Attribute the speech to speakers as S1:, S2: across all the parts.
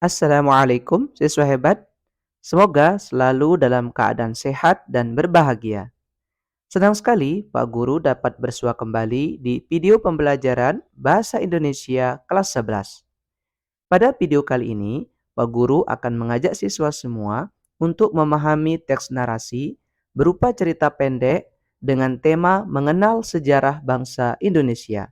S1: Assalamualaikum siswa hebat. Semoga selalu dalam keadaan sehat dan berbahagia. Senang sekali Pak Guru dapat bersua kembali di video pembelajaran Bahasa Indonesia kelas 11. Pada video kali ini, Pak Guru akan mengajak siswa semua untuk memahami teks narasi berupa cerita pendek dengan tema mengenal sejarah bangsa Indonesia.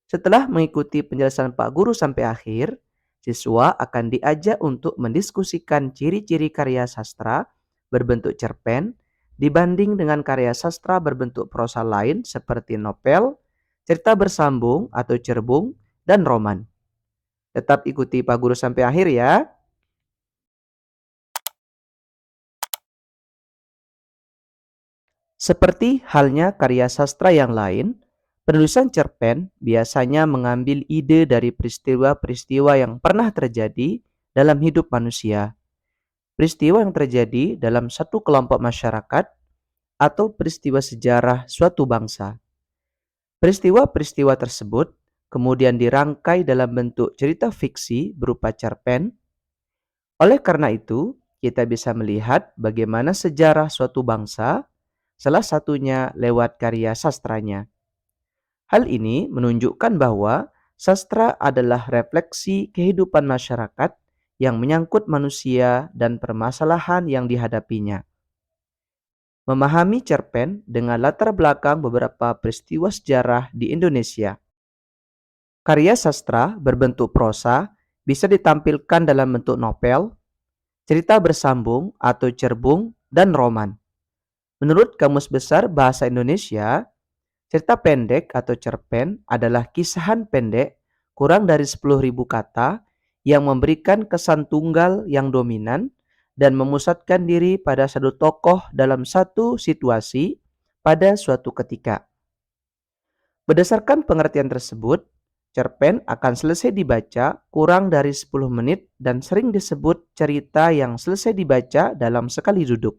S1: Setelah mengikuti penjelasan Pak Guru sampai akhir, siswa akan diajak untuk mendiskusikan ciri-ciri karya sastra berbentuk cerpen dibanding dengan karya sastra berbentuk prosa lain seperti novel, cerita bersambung atau cerbung, dan roman. Tetap ikuti Pak Guru sampai akhir ya. Seperti halnya karya sastra yang lain, penulisan cerpen biasanya mengambil ide dari peristiwa-peristiwa yang pernah terjadi dalam hidup manusia, peristiwa yang terjadi dalam satu kelompok masyarakat, atau peristiwa sejarah suatu bangsa. Peristiwa-peristiwa tersebut kemudian dirangkai dalam bentuk cerita fiksi berupa cerpen. Oleh karena itu, kita bisa melihat bagaimana sejarah suatu bangsa, salah satunya lewat karya sastranya. Hal ini menunjukkan bahwa sastra adalah refleksi kehidupan masyarakat yang menyangkut manusia dan permasalahan yang dihadapinya. Memahami cerpen dengan latar belakang beberapa peristiwa sejarah di Indonesia. Karya sastra berbentuk prosa bisa ditampilkan dalam bentuk novel, cerita bersambung atau cerbung, dan roman. Menurut Kamus Besar Bahasa Indonesia, cerita pendek atau cerpen adalah kisahan pendek kurang dari 10.000 kata yang memberikan kesan tunggal yang dominan dan memusatkan diri pada satu tokoh dalam satu situasi pada suatu ketika. Berdasarkan pengertian tersebut, cerpen akan selesai dibaca kurang dari 10 menit dan sering disebut cerita yang selesai dibaca dalam sekali duduk.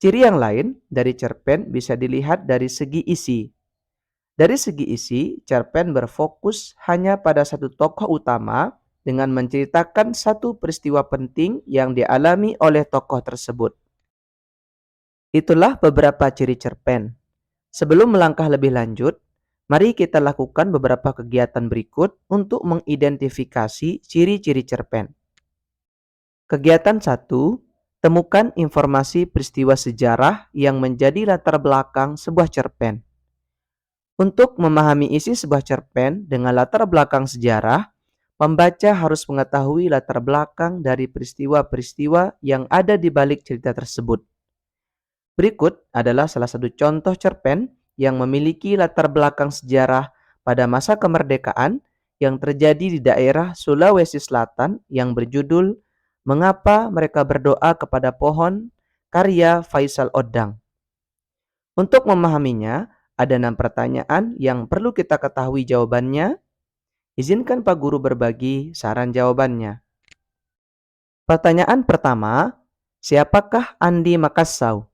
S1: Ciri yang lain dari cerpen bisa dilihat dari segi isi. Dari segi isi, cerpen berfokus hanya pada satu tokoh utama dengan menceritakan satu peristiwa penting yang dialami oleh tokoh tersebut. Itulah beberapa ciri cerpen. Sebelum melangkah lebih lanjut, mari kita lakukan beberapa kegiatan berikut untuk mengidentifikasi ciri-ciri cerpen. Kegiatan 1, temukan informasi peristiwa sejarah yang menjadi latar belakang sebuah cerpen. Untuk memahami isi sebuah cerpen dengan latar belakang sejarah, pembaca harus mengetahui latar belakang dari peristiwa-peristiwa yang ada di balik cerita tersebut. Berikut adalah salah satu contoh cerpen yang memiliki latar belakang sejarah pada masa kemerdekaan yang terjadi di daerah Sulawesi Selatan yang berjudul Mengapa Mereka Berdoa Kepada Pohon, karya Faisal Odang. Untuk memahaminya, ada 6 pertanyaan yang perlu kita ketahui jawabannya. Izinkan Pak Guru berbagi saran jawabannya. Pertanyaan pertama, siapakah Andi Makassau?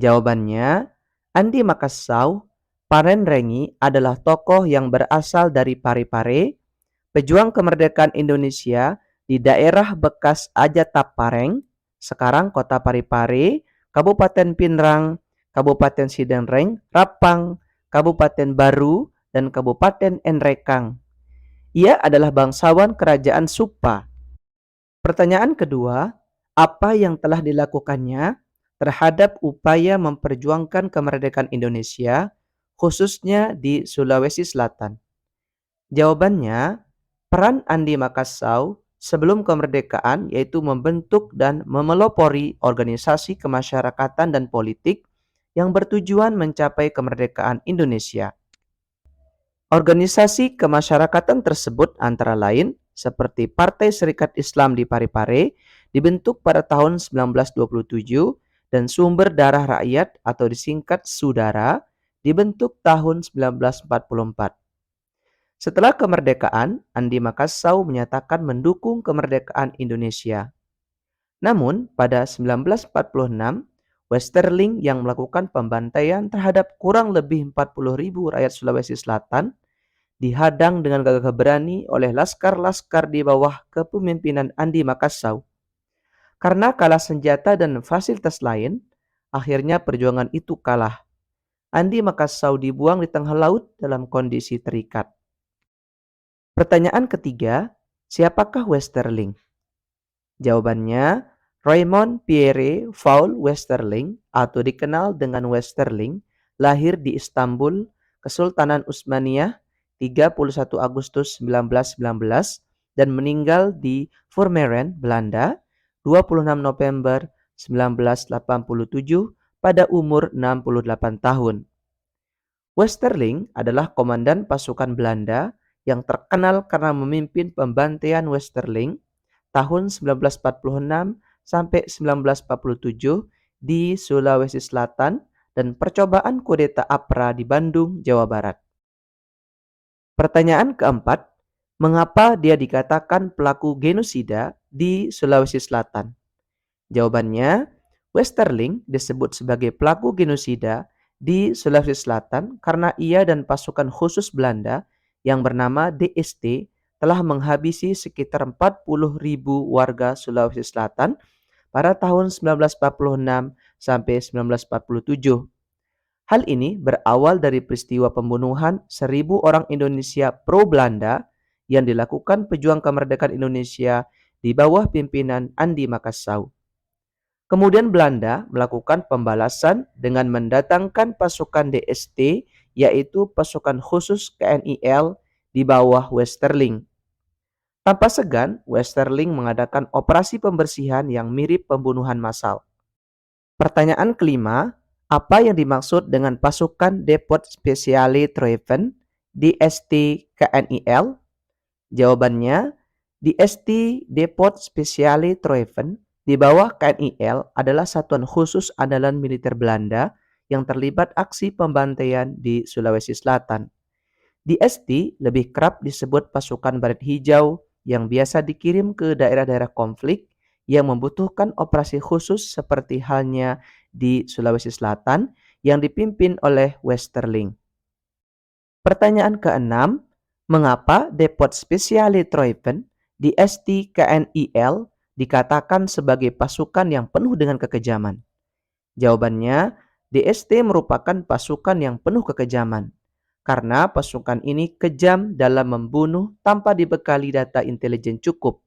S1: Jawabannya, Andi Makassau Parenrengi adalah tokoh yang berasal dari Parepare, pejuang kemerdekaan Indonesia di daerah bekas Ajatap Pareng, sekarang Kota Parepare, Kabupaten Pinrang, Kabupaten Sidenreng, Rapang, Kabupaten Baru, dan Kabupaten Enrekang. Ia adalah bangsawan Kerajaan Supa. Pertanyaan kedua, apa yang telah dilakukannya terhadap upaya memperjuangkan kemerdekaan Indonesia, khususnya di Sulawesi Selatan? Jawabannya, peran Andi Makassau sebelum kemerdekaan yaitu membentuk dan memelopori organisasi kemasyarakatan dan politik yang bertujuan mencapai kemerdekaan Indonesia. Organisasi kemasyarakatan tersebut antara lain seperti Partai Serikat Islam di Parepare dibentuk pada tahun 1927 dan Sumber Darah Rakyat atau disingkat Sudara dibentuk tahun 1944. Setelah kemerdekaan, Andi Makassau menyatakan mendukung kemerdekaan Indonesia. Namun, pada 1946, Westerling yang melakukan pembantaian terhadap kurang lebih 40.000 rakyat Sulawesi Selatan dihadang dengan gagah berani oleh laskar-laskar di bawah kepemimpinan Andi Makassau. Karena kalah senjata dan fasilitas lain, akhirnya perjuangan itu kalah. Andi Makassau dibuang di tengah laut dalam kondisi terikat. Pertanyaan ketiga, siapakah Westerling? Jawabannya, Raymond Pierre Paul Westerling atau dikenal dengan Westerling lahir di Istanbul, Kesultanan Utsmaniyah 31 Agustus 1919 dan meninggal di Purmerend, Belanda 26 November 1987 pada umur 68 tahun. Westerling adalah komandan pasukan Belanda yang terkenal karena memimpin pembantaian Westerling tahun 1946 sampai 1947 di Sulawesi Selatan dan percobaan kudeta APRA di Bandung, Jawa Barat. Pertanyaan keempat, mengapa dia dikatakan pelaku genosida di Sulawesi Selatan? Jawabannya, Westerling disebut sebagai pelaku genosida di Sulawesi Selatan karena ia dan pasukan khusus Belanda yang bernama DST telah menghabisi sekitar 40.000 warga Sulawesi Selatan pada tahun 1946 sampai 1947. Hal ini berawal dari peristiwa pembunuhan 1.000 orang Indonesia pro-Belanda yang dilakukan pejuang kemerdekaan Indonesia di bawah pimpinan Andi Makassau. Kemudian Belanda melakukan pembalasan dengan mendatangkan pasukan DST, yaitu pasukan khusus KNIL di bawah Westerling. Tanpa segan, Westerling mengadakan operasi pembersihan yang mirip pembunuhan massal. Pertanyaan kelima, apa yang dimaksud dengan pasukan Depot Speciale Treven DST KNIL? Jawabannya, DST Depot Speciale Treven di bawah KNIL adalah satuan khusus andalan militer Belanda yang terlibat aksi pembantaian di Sulawesi Selatan. DST lebih kerap disebut pasukan Baret Hijau yang biasa dikirim ke daerah-daerah konflik yang membutuhkan operasi khusus seperti halnya di Sulawesi Selatan yang dipimpin oleh Westerling. Pertanyaan keenam, mengapa Depot Speciale Treven DST KNIL dikatakan sebagai pasukan yang penuh dengan kekejaman? Jawabannya, DST merupakan pasukan yang penuh kekejaman karena pasukan ini kejam dalam membunuh tanpa dibekali data intelijen cukup.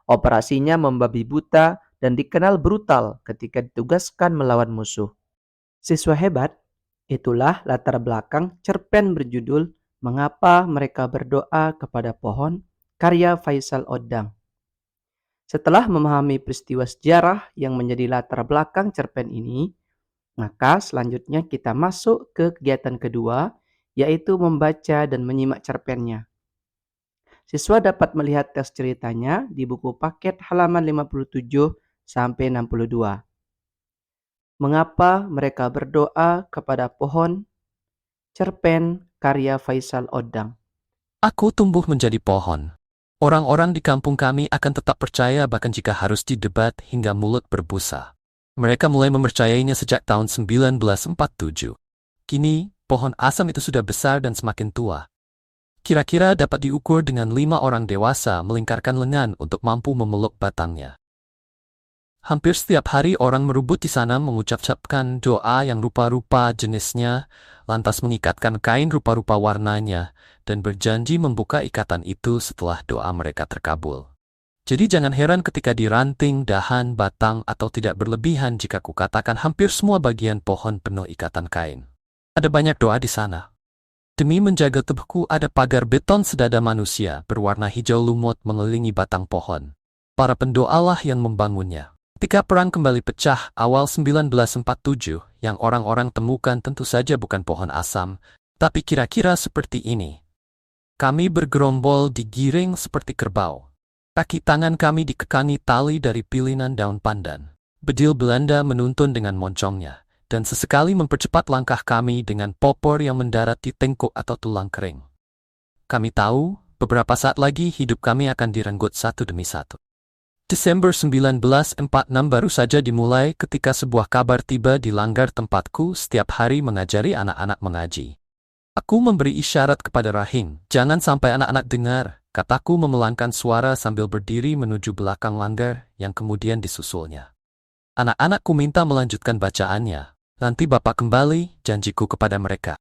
S1: Operasinya membabi buta dan dikenal brutal ketika ditugaskan melawan musuh. Siswa hebat, itulah latar belakang cerpen berjudul Mengapa Mereka Berdoa Kepada Pohon, karya Faisal Oddang. Setelah memahami peristiwa sejarah yang menjadi latar belakang cerpen ini, maka selanjutnya kita masuk ke kegiatan kedua, yaitu membaca dan menyimak cerpennya. Siswa dapat melihat teks ceritanya di buku paket halaman 57 sampai 62. Mengapa mereka berdoa kepada pohon? Cerpen karya Faisal Oddang.
S2: Aku tumbuh menjadi pohon. Orang-orang di kampung kami akan tetap percaya bahkan jika harus didebat hingga mulut berbusa. Mereka mulai mempercayainya sejak tahun 1947. Kini, pohon asam itu sudah besar dan semakin tua. Kira-kira dapat diukur dengan 5 orang dewasa melingkarkan lengan untuk mampu memeluk batangnya. Hampir setiap hari orang merubut di sana mengucap-ucapkan doa yang rupa-rupa jenisnya, lantas mengikatkan kain rupa-rupa warnanya, dan berjanji membuka ikatan itu setelah doa mereka terkabul. Jadi jangan heran ketika di ranting, dahan, batang, atau tidak berlebihan jika kukatakan hampir semua bagian pohon penuh ikatan kain. Ada banyak doa di sana. Demi menjaga tubuhku ada pagar beton sedada manusia berwarna hijau lumut mengelilingi batang pohon. Para pendoalah yang membangunnya. Ketika perang kembali pecah awal 1947, yang orang-orang temukan tentu saja bukan pohon asam, tapi kira-kira seperti ini. Kami bergerombol digiring seperti kerbau. Kaki tangan kami dikekangi tali dari pilinan daun pandan. Bedil Belanda menuntun dengan moncongnya, dan sesekali mempercepat langkah kami dengan popor yang mendarat di tengkuk atau tulang kering. Kami tahu, beberapa saat lagi hidup kami akan direnggut satu demi satu. Desember 1946 baru saja dimulai ketika sebuah kabar tiba di langgar tempatku setiap hari mengajari anak-anak mengaji. Aku memberi isyarat kepada Rahim, jangan sampai anak-anak dengar, kataku memelankan suara sambil berdiri menuju belakang langgar yang kemudian disusulnya. Anak-anakku minta melanjutkan bacaannya, nanti Bapak kembali, janjiku kepada mereka.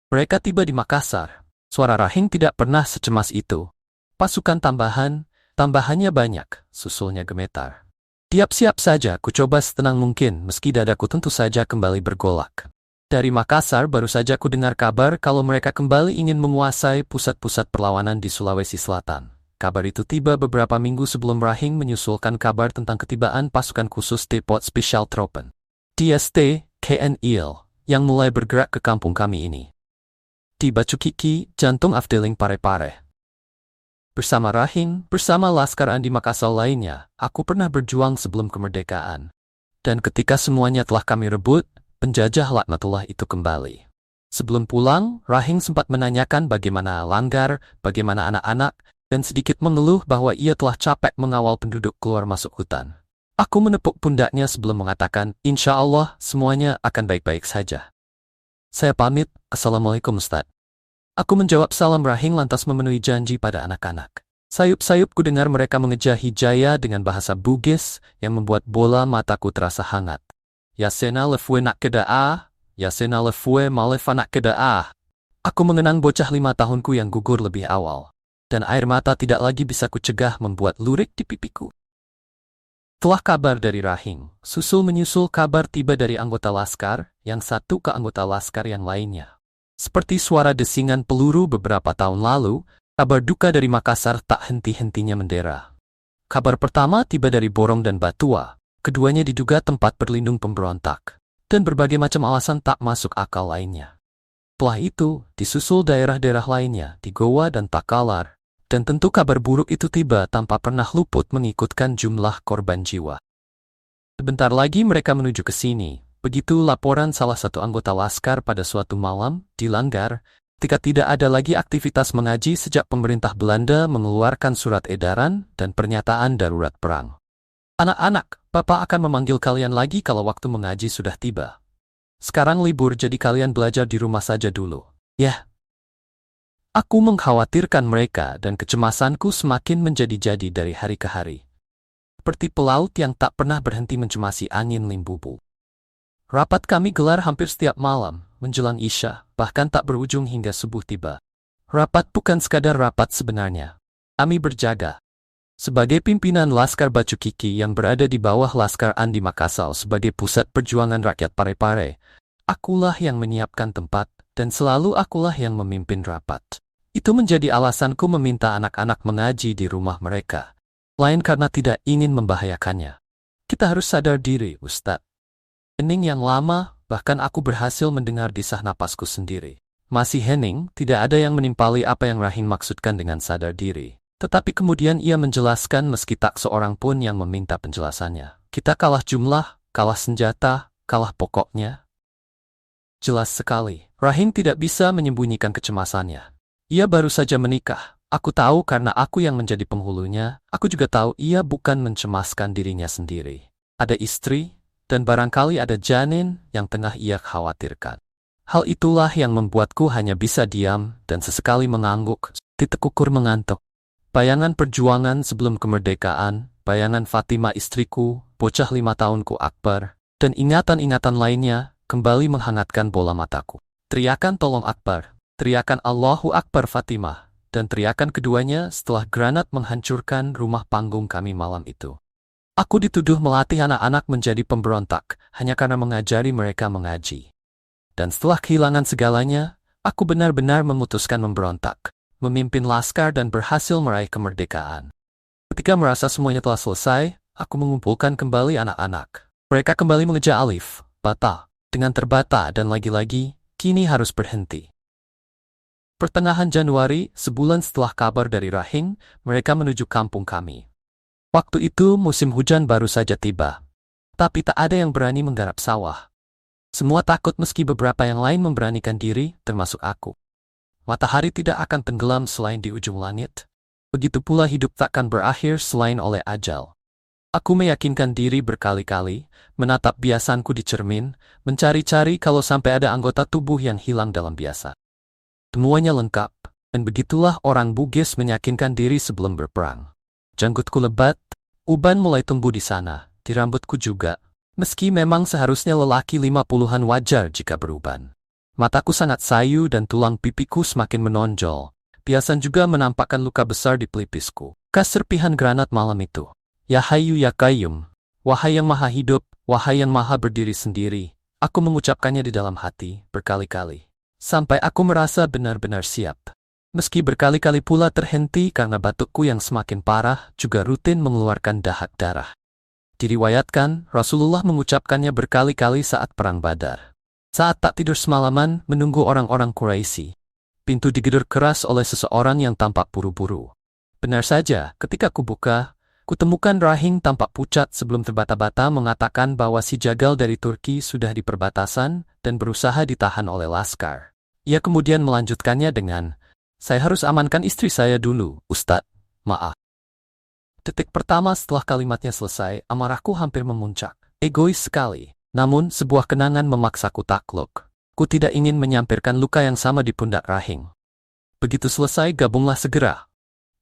S2: Mereka tiba di Makassar. Suara Rahim tidak pernah secemas itu. Pasukan tambahannya banyak, susulnya gemetar. Siap-siap saja, ku coba setenang mungkin, meski dadaku tentu saja kembali bergolak. Dari Makassar baru saja ku dengar kabar kalau mereka kembali ingin menguasai pusat-pusat perlawanan di Sulawesi Selatan. Kabar itu tiba beberapa minggu sebelum Rahim menyusulkan kabar tentang ketibaan pasukan khusus Depot Special Tropen DST KNIL yang mulai bergerak ke kampung kami ini. Di Bacukiki, jantung Afdeling Parepare. Bersama Rahim, bersama Laskar Andi Makassar lainnya, aku pernah berjuang sebelum kemerdekaan. Dan ketika semuanya telah kami rebut, penjajah laknatullah itu kembali. Sebelum pulang, Rahim sempat menanyakan bagaimana Langgar, bagaimana anak-anak, dan sedikit mengeluh bahwa ia telah capek mengawal penduduk keluar masuk hutan. Aku menepuk pundaknya sebelum mengatakan, insya Allah semuanya akan baik-baik saja. Saya pamit, Assalamualaikum Ustaz. Aku menjawab salam Rahim lantas memenuhi janji pada anak-anak. Sayup-sayup ku dengar mereka mengeja hijaya dengan bahasa Bugis yang membuat bola mataku terasa hangat. Yasena lefue nak kedaah, Yasena lefue malefa nak kedaah. Aku mengenang bocah 5 tahunku yang gugur lebih awal, dan air mata tidak lagi bisa kucegah membuat lurik di pipiku. Telah kabar dari Rahim, menyusul kabar tiba dari anggota Laskar, yang satu ke anggota Laskar yang lainnya. Seperti suara desingan peluru beberapa tahun lalu, kabar duka dari Makassar tak henti-hentinya mendera. Kabar pertama tiba dari Borong dan Batua. Keduanya diduga tempat berlindung pemberontak, dan berbagai macam alasan tak masuk akal lainnya. Setelah itu, disusul daerah-daerah lainnya di Goa dan Takalar, dan tentu kabar buruk itu tiba tanpa pernah luput mengikutkan jumlah korban jiwa. Sebentar lagi mereka menuju ke sini, begitu laporan salah satu anggota Laskar pada suatu malam di Langgar, ketika tidak ada lagi aktivitas mengaji sejak pemerintah Belanda mengeluarkan surat edaran dan pernyataan darurat perang. Anak-anak, Papa akan memanggil kalian lagi kalau waktu mengaji sudah tiba. Sekarang libur jadi kalian belajar di rumah saja dulu. Ya. Aku mengkhawatirkan mereka dan kecemasanku semakin menjadi-jadi dari hari ke hari. Seperti pelaut yang tak pernah berhenti mencemasi angin Limbubu. Rapat kami gelar hampir setiap malam, menjelang Isya, bahkan tak berujung hingga subuh tiba. Rapat bukan sekadar rapat sebenarnya. Kami berjaga. Sebagai pimpinan Laskar Bacukiki yang berada di bawah Laskar Andi Makassar sebagai pusat perjuangan rakyat Parepare, akulah yang menyiapkan tempat dan selalu akulah yang memimpin rapat. Itu menjadi alasanku meminta anak-anak mengaji di rumah mereka, lain karena tidak ingin membahayakannya. Kita harus sadar diri, Ustadz. Hening yang lama, bahkan aku berhasil mendengar desah napasku sendiri. Masih hening, tidak ada yang menimpali apa yang Rahim maksudkan dengan sadar diri. Tetapi kemudian ia menjelaskan meski tak seorang pun yang meminta penjelasannya. Kita kalah jumlah, kalah senjata, kalah pokoknya. Jelas sekali, Rahim tidak bisa menyembunyikan kecemasannya. Ia baru saja menikah. Aku tahu karena aku yang menjadi penghulunya, aku juga tahu ia bukan mencemaskan dirinya sendiri. Ada istri, dan barangkali ada janin yang tengah ia khawatirkan. Hal itulah yang membuatku hanya bisa diam dan sesekali mengangguk, ditekukur mengantuk. Bayangan perjuangan sebelum kemerdekaan, bayangan Fatima istriku, bocah 5 tahunku Akbar, dan ingatan-ingatan lainnya kembali menghangatkan bola mataku. Teriakan tolong Akbar, teriakan Allahu Akbar Fatimah, dan teriakan keduanya setelah granat menghancurkan rumah panggung kami malam itu. Aku dituduh melatih anak-anak menjadi pemberontak hanya karena mengajari mereka mengaji. Dan setelah kehilangan segalanya, aku benar-benar memutuskan memberontak, memimpin Laskar dan berhasil meraih kemerdekaan. Ketika merasa semuanya telah selesai, aku mengumpulkan kembali anak-anak. Mereka kembali mengeja alif, bata, dengan terbata dan lagi-lagi, kini harus berhenti. Pertengahan Januari, sebulan setelah kabar dari Rahim, mereka menuju kampung kami. Waktu itu musim hujan baru saja tiba. Tapi tak ada yang berani menggarap sawah. Semua takut meski beberapa yang lain memberanikan diri, termasuk aku. Matahari tidak akan tenggelam selain di ujung langit. Begitu pula hidup takkan berakhir selain oleh ajal. Aku meyakinkan diri berkali-kali, menatap biasanku di cermin, mencari-cari kalau sampai ada anggota tubuh yang hilang dalam biasa. Semuanya lengkap, dan begitulah orang Bugis meyakinkan diri sebelum berperang. Janggutku lebat, uban mulai tumbuh di sana, di rambutku juga. Meski memang seharusnya lelaki 50-an wajar jika beruban. Mataku sangat sayu dan tulang pipiku semakin menonjol. Piasan juga menampakkan luka besar di pelipisku. Keserpihan granat malam itu. Ya Hayyu ya Qayyum, wahai yang maha hidup, wahai yang maha berdiri sendiri. Aku mengucapkannya di dalam hati, berkali-kali. Sampai aku merasa benar-benar siap. Meski berkali-kali pula terhenti karena batukku yang semakin parah juga rutin mengeluarkan dahak darah. Diriwayatkan, Rasulullah mengucapkannya berkali-kali saat perang Badar. Saat tak tidur semalaman, menunggu orang-orang Quraisy. Pintu digedor keras oleh seseorang yang tampak buru-buru. Benar saja, ketika kubuka, kutemukan Rahing tampak pucat sebelum terbata-bata mengatakan bahwa si jagal dari Turki sudah di perbatasan dan berusaha ditahan oleh laskar. Ia kemudian melanjutkannya dengan, "Saya harus amankan istri saya dulu, Ustadz, maaf." Detik pertama setelah kalimatnya selesai, amarahku hampir memuncak. Egois sekali. Namun, sebuah kenangan memaksaku takluk. Ku tidak ingin menyampirkan luka yang sama di pundak Rahing. Begitu selesai, gabunglah segera.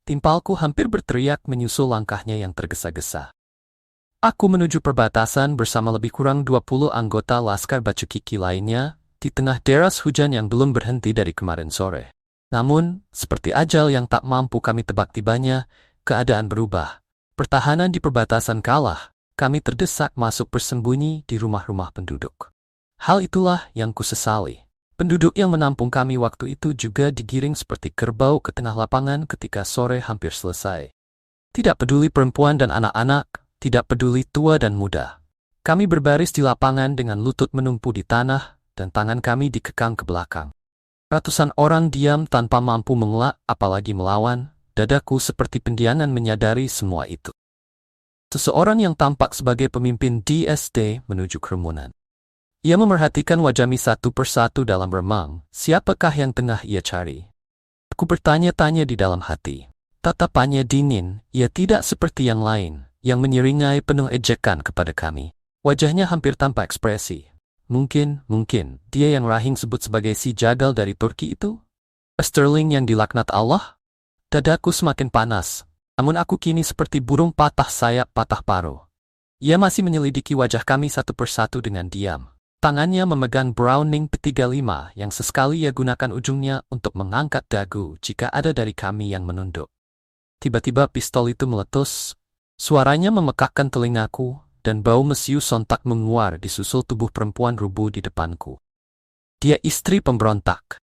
S2: Timpalku hampir berteriak menyusul langkahnya yang tergesa-gesa. Aku menuju perbatasan bersama lebih kurang 20 anggota Laskar Batu Kiki lainnya, di tengah deras hujan yang belum berhenti dari kemarin sore. Namun, seperti ajal yang tak mampu kami tebak tibanya, keadaan berubah. Pertahanan di perbatasan kalah, kami terdesak masuk bersembunyi di rumah-rumah penduduk. Hal itulah yang kusesali. Penduduk yang menampung kami waktu itu juga digiring seperti kerbau ke tengah lapangan ketika sore hampir selesai. Tidak peduli perempuan dan anak-anak, tidak peduli tua dan muda. Kami berbaris di lapangan dengan lutut menumpu di tanah, dan tangan kami dikekang ke belakang. Ratusan orang diam tanpa mampu mengelak apalagi melawan, dadaku seperti pendianan menyadari semua itu. Seseorang yang tampak sebagai pemimpin DSD menuju kerumunan. Ia memerhatikan wajahmi satu persatu dalam remang, siapakah yang tengah ia cari? Aku bertanya-tanya di dalam hati. Tatapannya dingin, ia tidak seperti yang lain, yang menyeringai penuh ejekan kepada kami. Wajahnya hampir tanpa ekspresi. Mungkin, dia yang Rahing sebut sebagai si jagal dari Turki itu? Sterling yang dilaknat Allah? Dadaku semakin panas, namun aku kini seperti burung patah sayap patah paruh. Ia masih menyelidiki wajah kami satu persatu dengan diam. Tangannya memegang Browning P35 yang sesekali ia gunakan ujungnya untuk mengangkat dagu jika ada dari kami yang menunduk. Tiba-tiba pistol itu meletus, suaranya memekakkan telingaku, dan bau mesiu sontak menguar di susul tubuh perempuan rubuh di depanku. Dia istri pemberontak.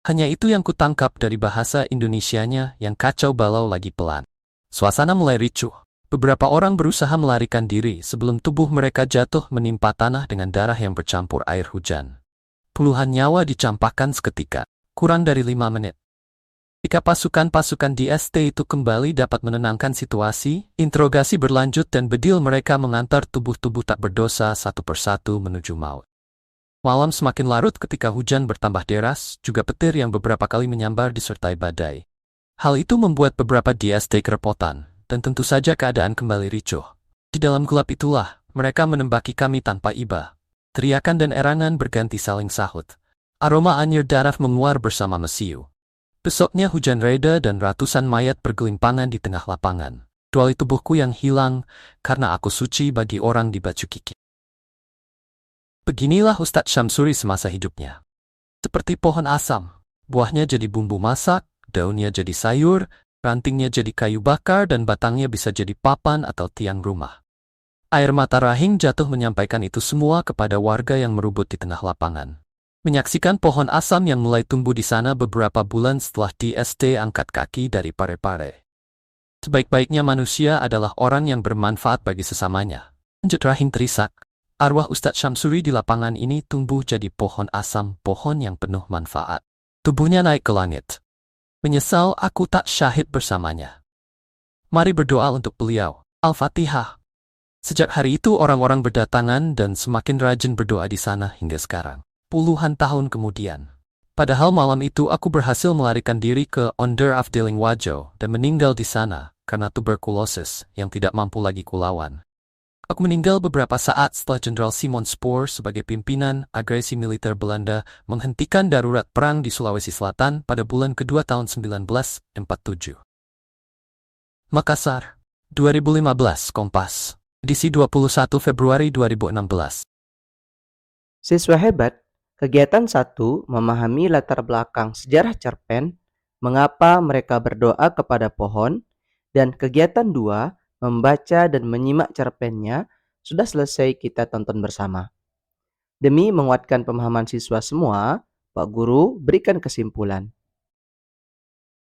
S2: Hanya itu yang kutangkap dari bahasa Indonesianya yang kacau balau lagi pelan. Suasana mulai ricuh. Beberapa orang berusaha melarikan diri sebelum tubuh mereka jatuh menimpa tanah dengan darah yang bercampur air hujan. Puluhan nyawa dicampakkan seketika, kurang dari 5 menit. Ketika pasukan-pasukan DST itu kembali dapat menenangkan situasi, interogasi berlanjut dan bedil mereka mengantar tubuh-tubuh tak berdosa satu persatu menuju maut. Malam semakin larut ketika hujan bertambah deras, juga petir yang beberapa kali menyambar disertai badai. Hal itu membuat beberapa DST kerepotan, dan tentu saja keadaan kembali ricuh. Di dalam gelap itulah, mereka menembaki kami tanpa iba. Teriakan dan erangan berganti saling sahut. Aroma anyir darah menguar bersama mesiu. Besoknya hujan reda dan ratusan mayat bergelimpangan di tengah lapangan. Kecuali tubuhku yang hilang karena aku suci bagi orang di Batu Kiki. Beginilah Ustadz Syamsuri semasa hidupnya. Seperti pohon asam, buahnya jadi bumbu masak, daunnya jadi sayur, rantingnya jadi kayu bakar dan batangnya bisa jadi papan atau tiang rumah. Air mata Rahing jatuh menyampaikan itu semua kepada warga yang merubut di tengah lapangan. Menyaksikan pohon asam yang mulai tumbuh di sana beberapa bulan setelah DST angkat kaki dari Parepare. Sebaik-baiknya manusia adalah orang yang bermanfaat bagi sesamanya. Lanjut Rahing terisak. Arwah Ustadz Syamsuri di lapangan ini tumbuh jadi pohon asam, pohon yang penuh manfaat. Tubuhnya naik ke langit. Menyesal aku tak syahid bersamanya. Mari berdoa untuk beliau. Al-Fatihah. Sejak hari itu orang-orang berdatangan dan semakin rajin berdoa di sana hingga sekarang. Puluhan tahun kemudian. Padahal malam itu aku berhasil melarikan diri ke Onderafdeling Wajo dan meninggal di sana karena tuberkulosis yang tidak mampu lagi kulawan. Aku meninggal beberapa saat setelah Jenderal Simon Spoor sebagai pimpinan agresi militer Belanda menghentikan darurat perang di Sulawesi Selatan pada bulan kedua tahun 1947. Makassar, 2015, Kompas. Edisi 21 Februari 2016.
S1: Siswa hebat, kegiatan satu memahami latar belakang sejarah cerpen, mengapa mereka berdoa kepada pohon, dan kegiatan dua membaca dan menyimak cerpennya sudah selesai kita tonton bersama. Demi menguatkan pemahaman siswa semua, Pak Guru berikan kesimpulan.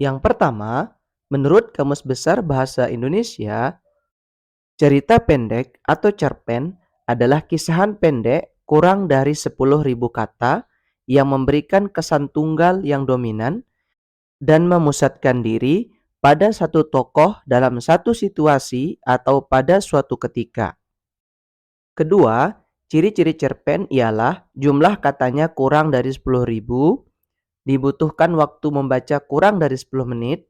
S1: Yang pertama, menurut Kamus Besar Bahasa Indonesia, cerita pendek atau cerpen adalah kisahan pendek kurang dari 10.000 kata yang memberikan kesan tunggal yang dominan dan memusatkan diri pada satu tokoh dalam satu situasi atau pada suatu ketika. Kedua, ciri-ciri cerpen ialah jumlah katanya kurang dari 10.000, dibutuhkan waktu membaca kurang dari 10 menit,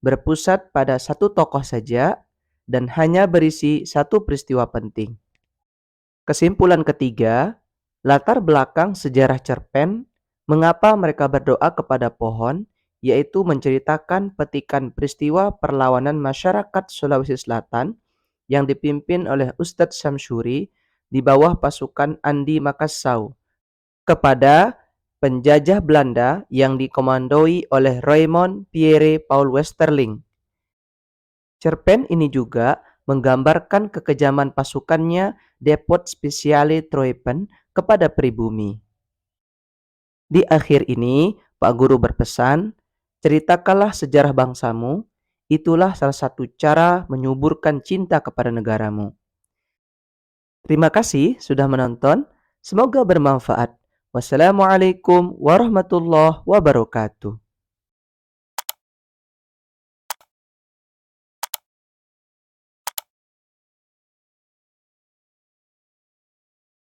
S1: berpusat pada satu tokoh saja, dan hanya berisi satu peristiwa penting. Kesimpulan ketiga, latar belakang sejarah cerpen, mengapa mereka berdoa kepada pohon, yaitu menceritakan petikan peristiwa perlawanan masyarakat Sulawesi Selatan yang dipimpin oleh Ustadz Syamsuri di bawah pasukan Andi Makassau kepada penjajah Belanda yang dikomandoi oleh Raymond Pierre Paul Westerling. Cerpen ini juga menggambarkan kekejaman pasukannya Depot Speciale Troepen kepada pribumi. Di akhir ini, Pak Guru berpesan, ceritakanlah sejarah bangsamu, itulah salah satu cara menyuburkan cinta kepada negaramu. Terima kasih sudah menonton, semoga bermanfaat. Wassalamualaikum warahmatullahi wabarakatuh.